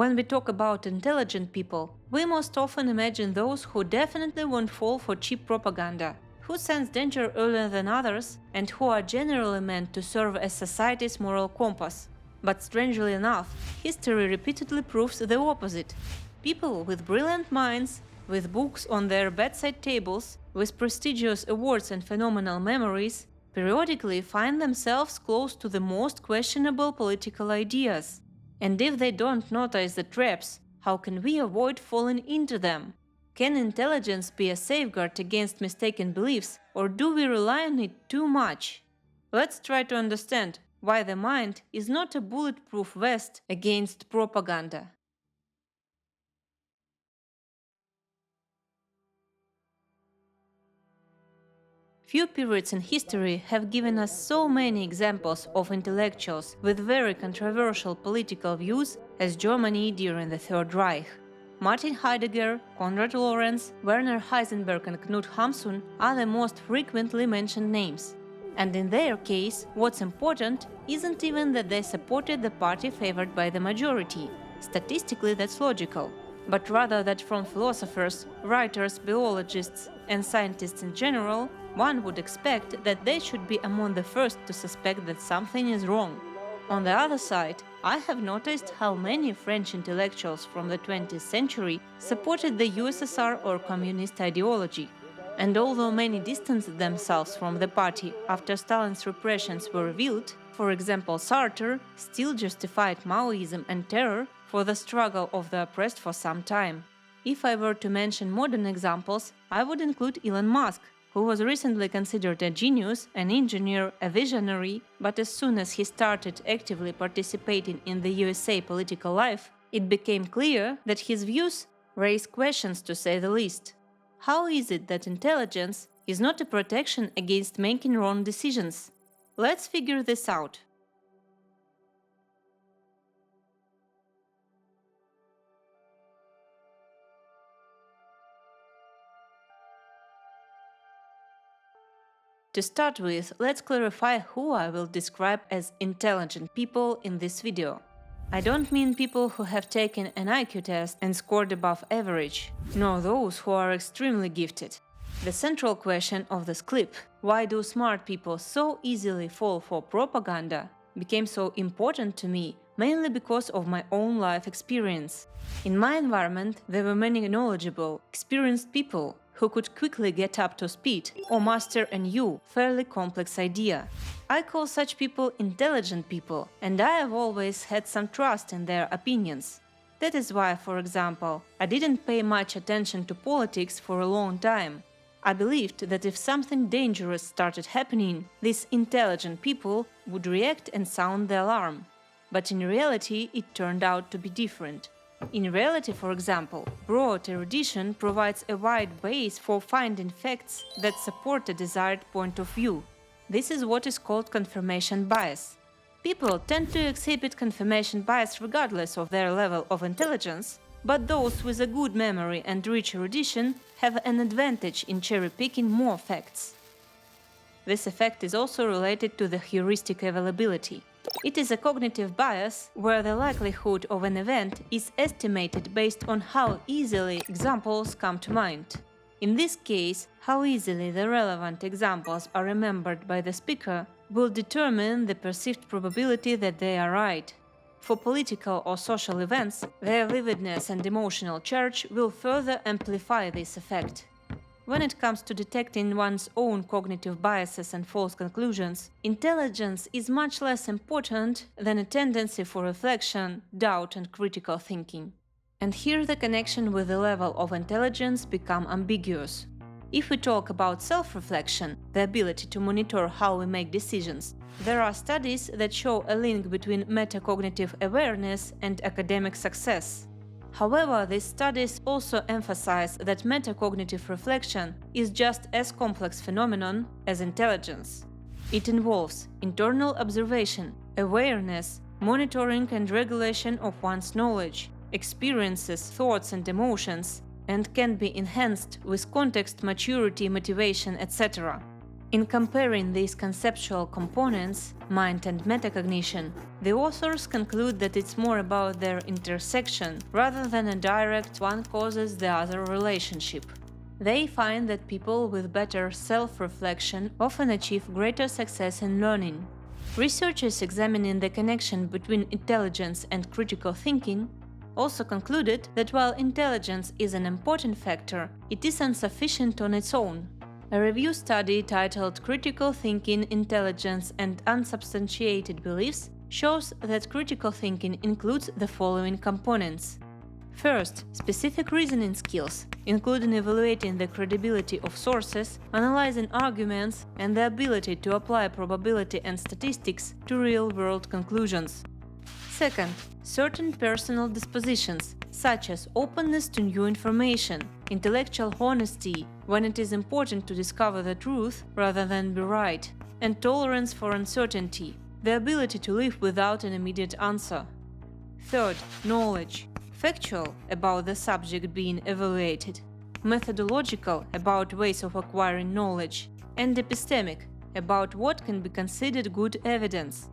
When we talk about intelligent people, we most often imagine those who definitely won't fall for cheap propaganda, who sense danger earlier than others, and who are generally meant to serve as society's moral compass. But strangely enough, history repeatedly proves the opposite. People with brilliant minds, with books on their bedside tables, with prestigious awards and phenomenal memories, periodically find themselves close to the most questionable political ideas. And if they don't notice the traps, how can we avoid falling into them? Can intelligence be a safeguard against mistaken beliefs, or do we rely on it too much? Let's try to understand why the mind is not a bulletproof vest against propaganda. Few periods in history have given us so many examples of intellectuals with very controversial political views as Germany during the Third Reich. Martin Heidegger, Konrad Lorenz, Werner Heisenberg and Knut Hamsun are the most frequently mentioned names. And in their case, what's important isn't even that they supported the party favored by the majority. Statistically, that's logical. But rather that from philosophers, writers, biologists and scientists in general, one would expect that they should be among the first to suspect that something is wrong. On the other side, I have noticed how many French intellectuals from the 20th century supported the USSR or communist ideology. And although many distanced themselves from the party after Stalin's repressions were revealed, for example Sartre still justified Maoism and terror for the struggle of the oppressed for some time. If I were to mention modern examples, I would include Elon Musk, who was recently considered a genius, an engineer, a visionary, but as soon as he started actively participating in the USA political life, it became clear that his views raise questions, to say the least. How is it that intelligence is not a protection against making wrong decisions? Let's figure this out. To start with, let's clarify who I will describe as intelligent people in this video. I don't mean people who have taken an IQ test and scored above average, nor those who are extremely gifted. The central question of this clip, why do smart people so easily fall for propaganda, became so important to me mainly because of my own life experience. In my environment, there were many knowledgeable, experienced people who could quickly get up to speed or master a new, fairly complex idea. I call such people intelligent people, and I have always had some trust in their opinions. That is why, for example, I didn't pay much attention to politics for a long time. I believed that if something dangerous started happening, these intelligent people would react and sound the alarm. But in reality, it turned out to be different. In reality, for example, broad erudition provides a wide base for finding facts that support a desired point of view. This is what is called confirmation bias. People tend to exhibit confirmation bias regardless of their level of intelligence, but those with a good memory and rich erudition have an advantage in cherry-picking more facts. This effect is also related to the heuristic availability. It is a cognitive bias where the likelihood of an event is estimated based on how easily examples come to mind. In this case, how easily the relevant examples are remembered by the speaker will determine the perceived probability that they are right. For political or social events, their vividness and emotional charge will further amplify this effect. When it comes to detecting one's own cognitive biases and false conclusions, intelligence is much less important than a tendency for reflection, doubt and critical thinking. And here the connection with the level of intelligence becomes ambiguous. If we talk about self-reflection, the ability to monitor how we make decisions, there are studies that show a link between metacognitive awareness and academic success. However, these studies also emphasize that metacognitive reflection is just as complex phenomenon as intelligence. It involves internal observation, awareness, monitoring and regulation of one's knowledge, experiences, thoughts and emotions, and can be enhanced with context, maturity, motivation, etc. In comparing these conceptual components, mind and metacognition, the authors conclude that it's more about their intersection rather than a direct one causes the other relationship. They find that people with better self-reflection often achieve greater success in learning. Researchers examining the connection between intelligence and critical thinking also concluded that while intelligence is an important factor, it is insufficient on its own. A review study titled Critical Thinking, Intelligence and Unsubstantiated Beliefs shows that critical thinking includes the following components. First, specific reasoning skills, including evaluating the credibility of sources, analyzing arguments, and the ability to apply probability and statistics to real-world conclusions. Second, certain personal dispositions, such as openness to new information, intellectual honesty when it is important to discover the truth rather than be right, and tolerance for uncertainty, the ability to live without an immediate answer. Third, knowledge, factual about the subject being evaluated, methodological about ways of acquiring knowledge, and epistemic about what can be considered good evidence.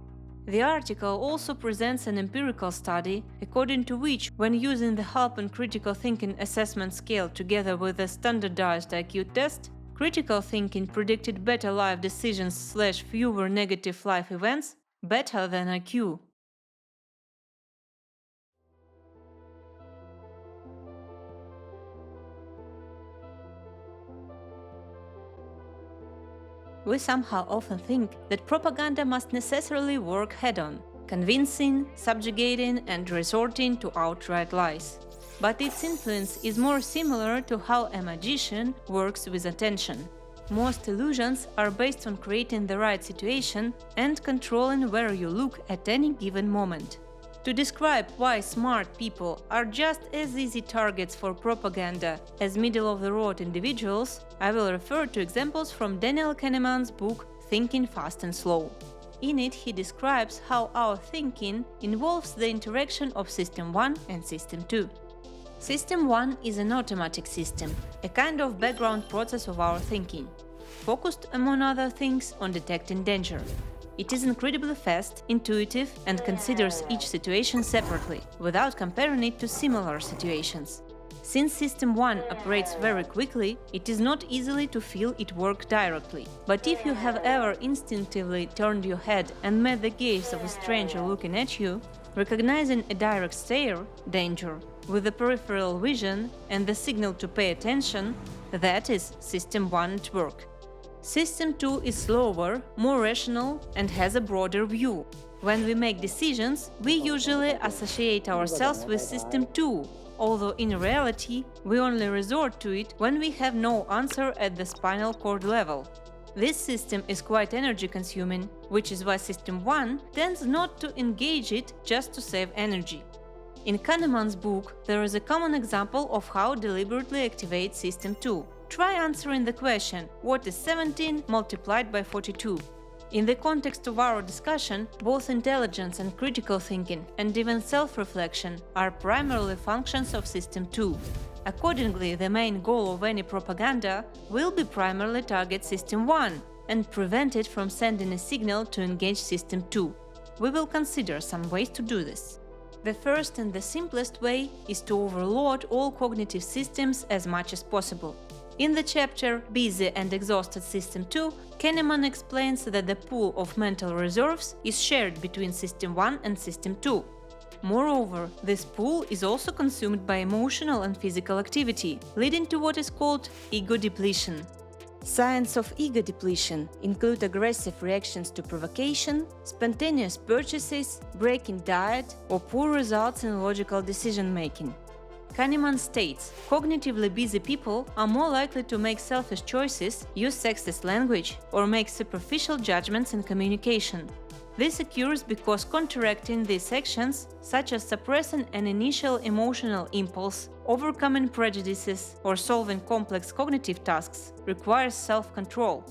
The article also presents an empirical study, according to which, when using the HALP and critical thinking assessment scale together with a standardized IQ test, critical thinking predicted better life decisions / fewer negative life events, better than IQ. We somehow often think that propaganda must necessarily work head-on, convincing, subjugating, and resorting to outright lies. But its influence is more similar to how a magician works with attention. Most illusions are based on creating the right situation and controlling where you look at any given moment. To describe why smart people are just as easy targets for propaganda as middle-of-the-road individuals, I will refer to examples from Daniel Kahneman's book Thinking Fast and Slow. In it, he describes how our thinking involves the interaction of System 1 and System 2. System 1 is an automatic system, a kind of background process of our thinking, focused, among other things, on detecting danger. It is incredibly fast, intuitive, and considers each situation separately, without comparing it to similar situations. Since System 1 operates very quickly, it is not easy to feel it work directly. But if you have ever instinctively turned your head and met the gaze of a stranger looking at you, recognizing a direct stare, danger, with the peripheral vision and the signal to pay attention, that is System 1 at work. System 2 is slower, more rational, and has a broader view. When we make decisions, we usually associate ourselves with System 2, although in reality, we only resort to it when we have no answer at the spinal cord level. This system is quite energy-consuming, which is why System 1 tends not to engage it just to save energy. In Kahneman's book, there is a common example of how deliberately activate System 2. Try answering the question, what is 17 multiplied by 42? In the context of our discussion, both intelligence and critical thinking, and even self-reflection, are primarily functions of System 2. Accordingly, the main goal of any propaganda will be primarily target System 1 and prevent it from sending a signal to engage System 2. We will consider some ways to do this. The first and the simplest way is to overload all cognitive systems as much as possible. In the chapter Busy and Exhausted System 2, Kahneman explains that the pool of mental reserves is shared between System 1 and System 2. Moreover, this pool is also consumed by emotional and physical activity, leading to what is called ego depletion. Signs of ego depletion include aggressive reactions to provocation, spontaneous purchases, breaking diet, or poor results in logical decision-making. Kahneman states, cognitively busy people are more likely to make selfish choices, use sexist language, or make superficial judgments in communication. This occurs because counteracting these actions, such as suppressing an initial emotional impulse, overcoming prejudices, or solving complex cognitive tasks, requires self-control.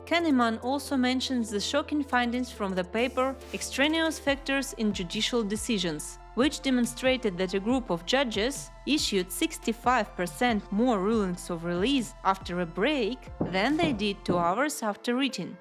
Kahneman also mentions the shocking findings from the paper Extraneous Factors in Judicial Decisions, which demonstrated that a group of judges issued 65% more rulings of release after a break than they did 2 hours after eating.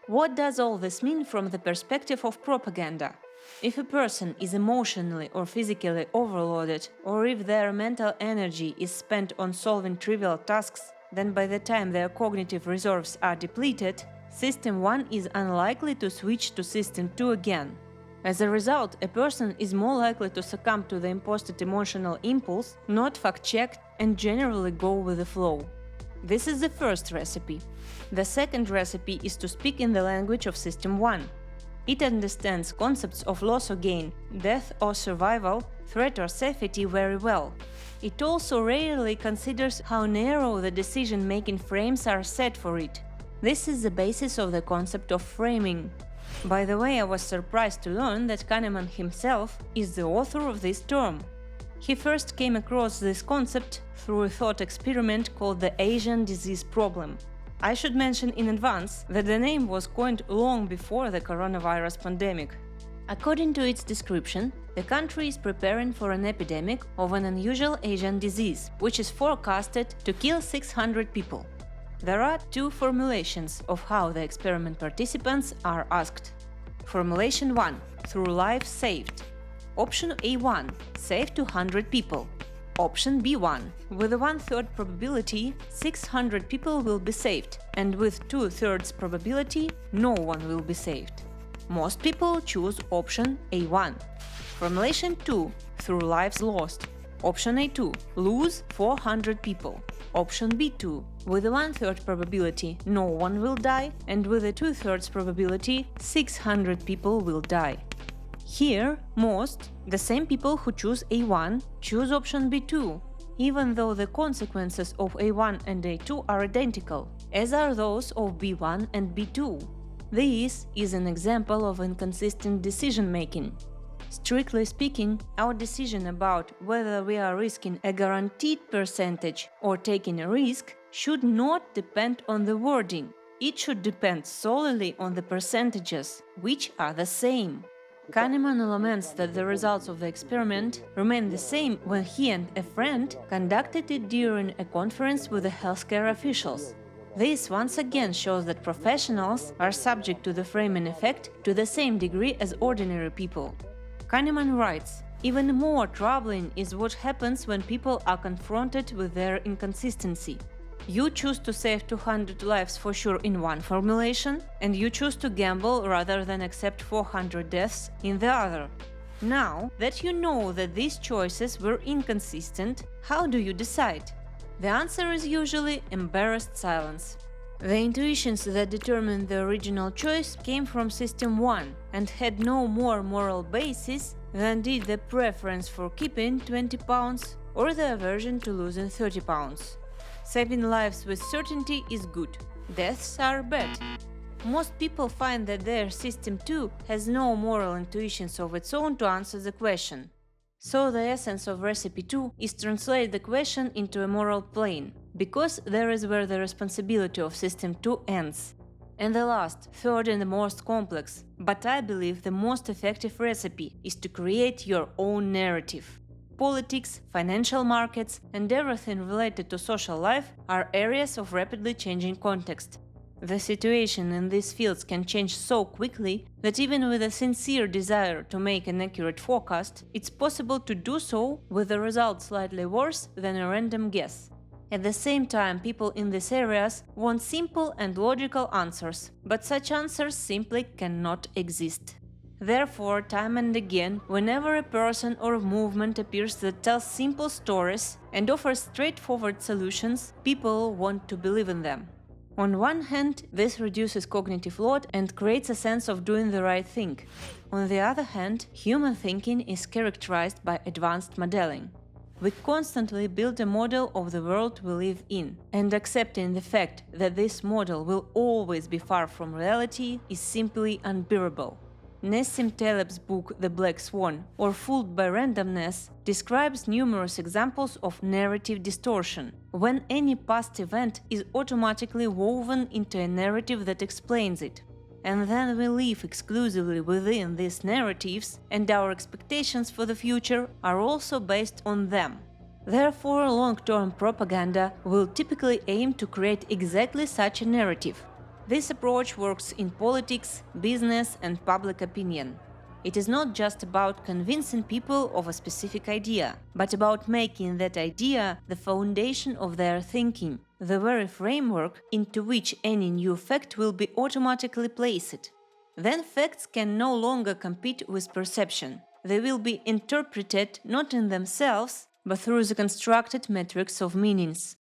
What does all this mean from the perspective of propaganda? If a person is emotionally or physically overloaded, or if their mental energy is spent on solving trivial tasks, then by the time their cognitive reserves are depleted, System 1 is unlikely to switch to System 2 again. As a result, a person is more likely to succumb to the imposed emotional impulse, not fact-checked, and generally go with the flow. This is the first recipe. The second recipe is to speak in the language of System 1. It understands concepts of loss or gain, death or survival, threat or safety very well. It also rarely considers how narrow the decision-making frames are set for it. This is the basis of the concept of framing. By the way, I was surprised to learn that Kahneman himself is the author of this term. He first came across this concept through a thought experiment called the Asian disease problem. I should mention in advance that the name was coined long before the coronavirus pandemic. According to its description, the country is preparing for an epidemic of an unusual Asian disease, which is forecasted to kill 600 people. There are 2 formulations of how the experiment participants are asked. Formulation 1 – through life saved. Option A1 – save 200 people. Option B1 – with a 1/3 probability, 600 people will be saved, and with 2/3 probability, no one will be saved. Most people choose option A1. Formulation 2 – through lives lost. Option A2 – lose 400 people. Option B2 – with a 1/3 probability, no one will die, and with a 2/3 probability, 600 people will die. Here, most, the same people who choose A1, choose option B2, even though the consequences of A1 and A2 are identical, as are those of B1 and B2. This is an example of inconsistent decision-making. Strictly speaking, our decision about whether we are risking a guaranteed percentage or taking a risk should not depend on the wording. It should depend solely on the percentages, which are the same. Kahneman laments that the results of the experiment remain the same when he and a friend conducted it during a conference with the healthcare officials. This once again shows that professionals are subject to the framing effect to the same degree as ordinary people. Kahneman writes, even more troubling is what happens when people are confronted with their inconsistency. You choose to save 200 lives for sure in one formulation, and you choose to gamble rather than accept 400 deaths in the other. Now that you know that these choices were inconsistent, how do you decide? The answer is usually embarrassed silence. The intuitions that determined the original choice came from System 1 and had no more moral basis than did the preference for keeping 20 pounds or the aversion to losing 30 pounds. Saving lives with certainty is good. Deaths are bad. Most people find that their System 2 has no moral intuitions of its own to answer the question. So the essence of Recipe 2 is translate the question into a moral plane, because there is where the responsibility of System 2 ends. And the last, third and the most complex, but I believe the most effective recipe is to create your own narrative. Politics, financial markets, and everything related to social life are areas of rapidly changing context. The situation in these fields can change so quickly that even with a sincere desire to make an accurate forecast, it's possible to do so with the result slightly worse than a random guess. At the same time, people in these areas want simple and logical answers, but such answers simply cannot exist. Therefore, time and again, whenever a person or a movement appears that tells simple stories and offers straightforward solutions, people want to believe in them. On one hand, this reduces cognitive load and creates a sense of doing the right thing. On the other hand, human thinking is characterized by advanced modeling. We constantly build a model of the world we live in, and accepting the fact that this model will always be far from reality is simply unbearable. Nassim Taleb's book The Black Swan, or Fooled by Randomness, describes numerous examples of narrative distortion, when any past event is automatically woven into a narrative that explains it. and then we live exclusively within these narratives, and our expectations for the future are also based on them. Therefore, long-term propaganda will typically aim to create exactly such a narrative. This approach works in politics, business, and public opinion. It is not just about convincing people of a specific idea, but about making that idea the foundation of their thinking, the very framework into which any new fact will be automatically placed. Then facts can no longer compete with perception. They will be interpreted not in themselves, but through the constructed metrics of meanings.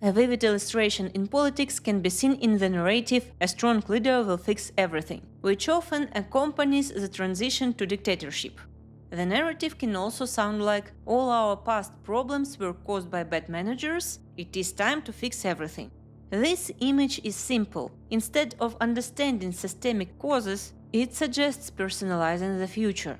A vivid illustration in politics can be seen in the narrative "a strong leader will fix everything," which often accompanies the transition to dictatorship. The narrative can also sound like "all our past problems were caused by bad managers, it is time to fix everything." This image is simple. Instead of understanding systemic causes, it suggests personalizing the future.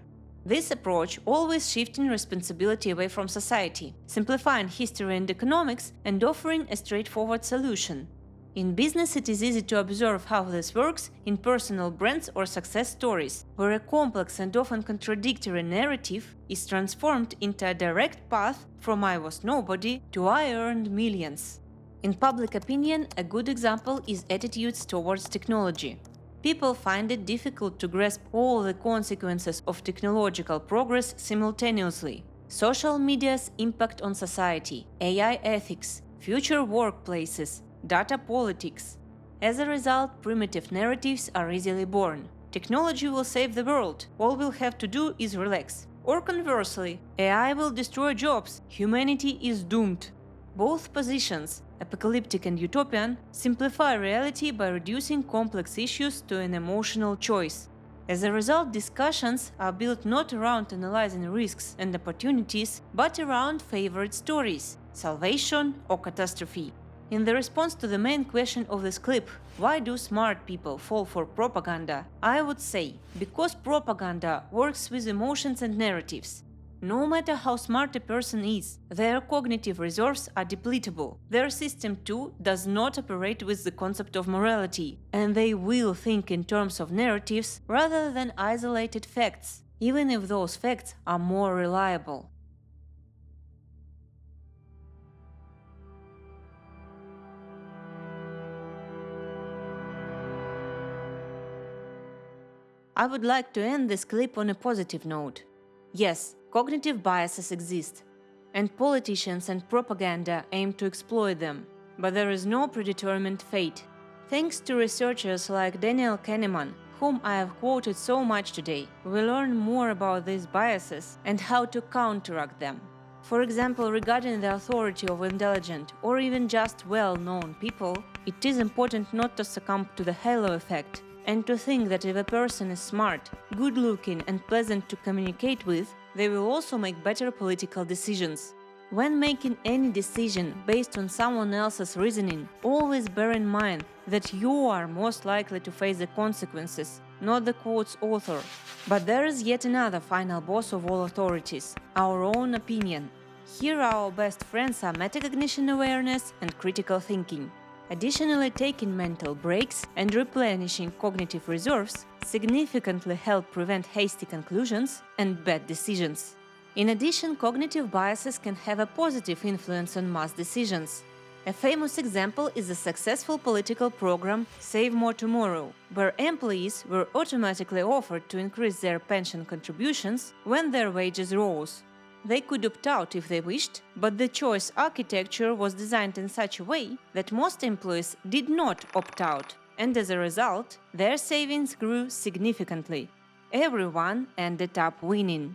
This approach always shifting responsibility away from society, simplifying history and economics, and offering a straightforward solution. In business, it is easy to observe how this works in personal brands or success stories, where a complex and often contradictory narrative is transformed into a direct path from "I was nobody" to "I earned millions." In public opinion, a good example is attitudes towards technology. People find it difficult to grasp all the consequences of technological progress simultaneously. Social media's impact on society, AI ethics, future workplaces, data politics. As a result, primitive narratives are easily born. Technology will save the world, all we'll have to do is relax. Or conversely, AI will destroy jobs, humanity is doomed. Both positions, apocalyptic and utopian, simplify reality by reducing complex issues to an emotional choice. As a result, discussions are built not around analyzing risks and opportunities, but around favorite stories, salvation or catastrophe. In the response to the main question of this clip, why do smart people fall for propaganda, I would say, because propaganda works with emotions and narratives. No matter how smart a person is, their cognitive reserves are depletable. Their system too does not operate with the concept of morality, and they will think in terms of narratives rather than isolated facts, even if those facts are more reliable. I would like to end this clip on a positive note. Yes, cognitive biases exist, and politicians and propaganda aim to exploit them, but there is no predetermined fate. Thanks to researchers like Daniel Kahneman, whom I have quoted so much today, we learn more about these biases and how to counteract them. For example, regarding the authority of intelligent or even just well-known people, it is important not to succumb to the halo effect, and to think that if a person is smart, good-looking and pleasant to communicate with, they will also make better political decisions. When making any decision based on someone else's reasoning, always bear in mind that you are most likely to face the consequences, not the quote's author. But there is yet another final boss of all authorities, our own opinion. Here our best friends are metacognition awareness and critical thinking. Additionally, taking mental breaks and replenishing cognitive reserves significantly help prevent hasty conclusions and bad decisions. In addition, cognitive biases can have a positive influence on mass decisions. A famous example is the successful political program Save More Tomorrow, where employees were automatically offered to increase their pension contributions when their wages rose. They could opt out if they wished, but the choice architecture was designed in such a way that most employees did not opt out, and as a result, their savings grew significantly. Everyone ended up winning.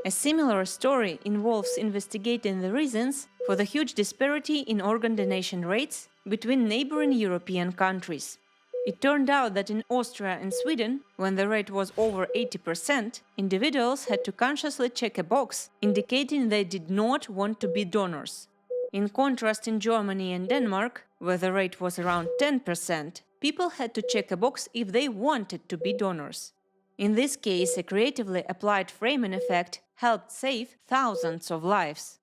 A similar story involves investigating the reasons for the huge disparity in organ donation rates between neighboring European countries. It turned out that in Austria and Sweden, when the rate was over 80%, individuals had to consciously check a box indicating they did not want to be donors. In contrast, in Germany and Denmark, where the rate was around 10%, people had to check a box if they wanted to be donors. In this case, a creatively applied framing effect helped save thousands of lives.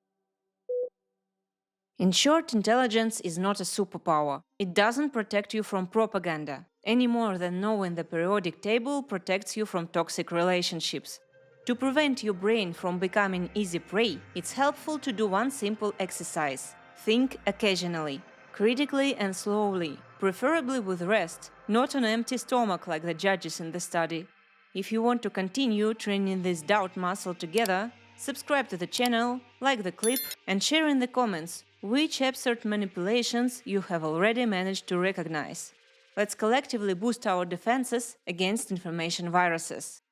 In short, intelligence is not a superpower. It doesn't protect you from propaganda. any more than knowing the periodic table protects you from toxic relationships. To prevent your brain from becoming easy prey, it's helpful to do one simple exercise. Think occasionally, critically and slowly, preferably with rest, not on an empty stomach like the judges in the study. If you want to continue training this doubt muscle together, subscribe to the channel, like the clip, and share in the comments which absurd manipulations you have already managed to recognize. Let's collectively boost our defenses against information viruses.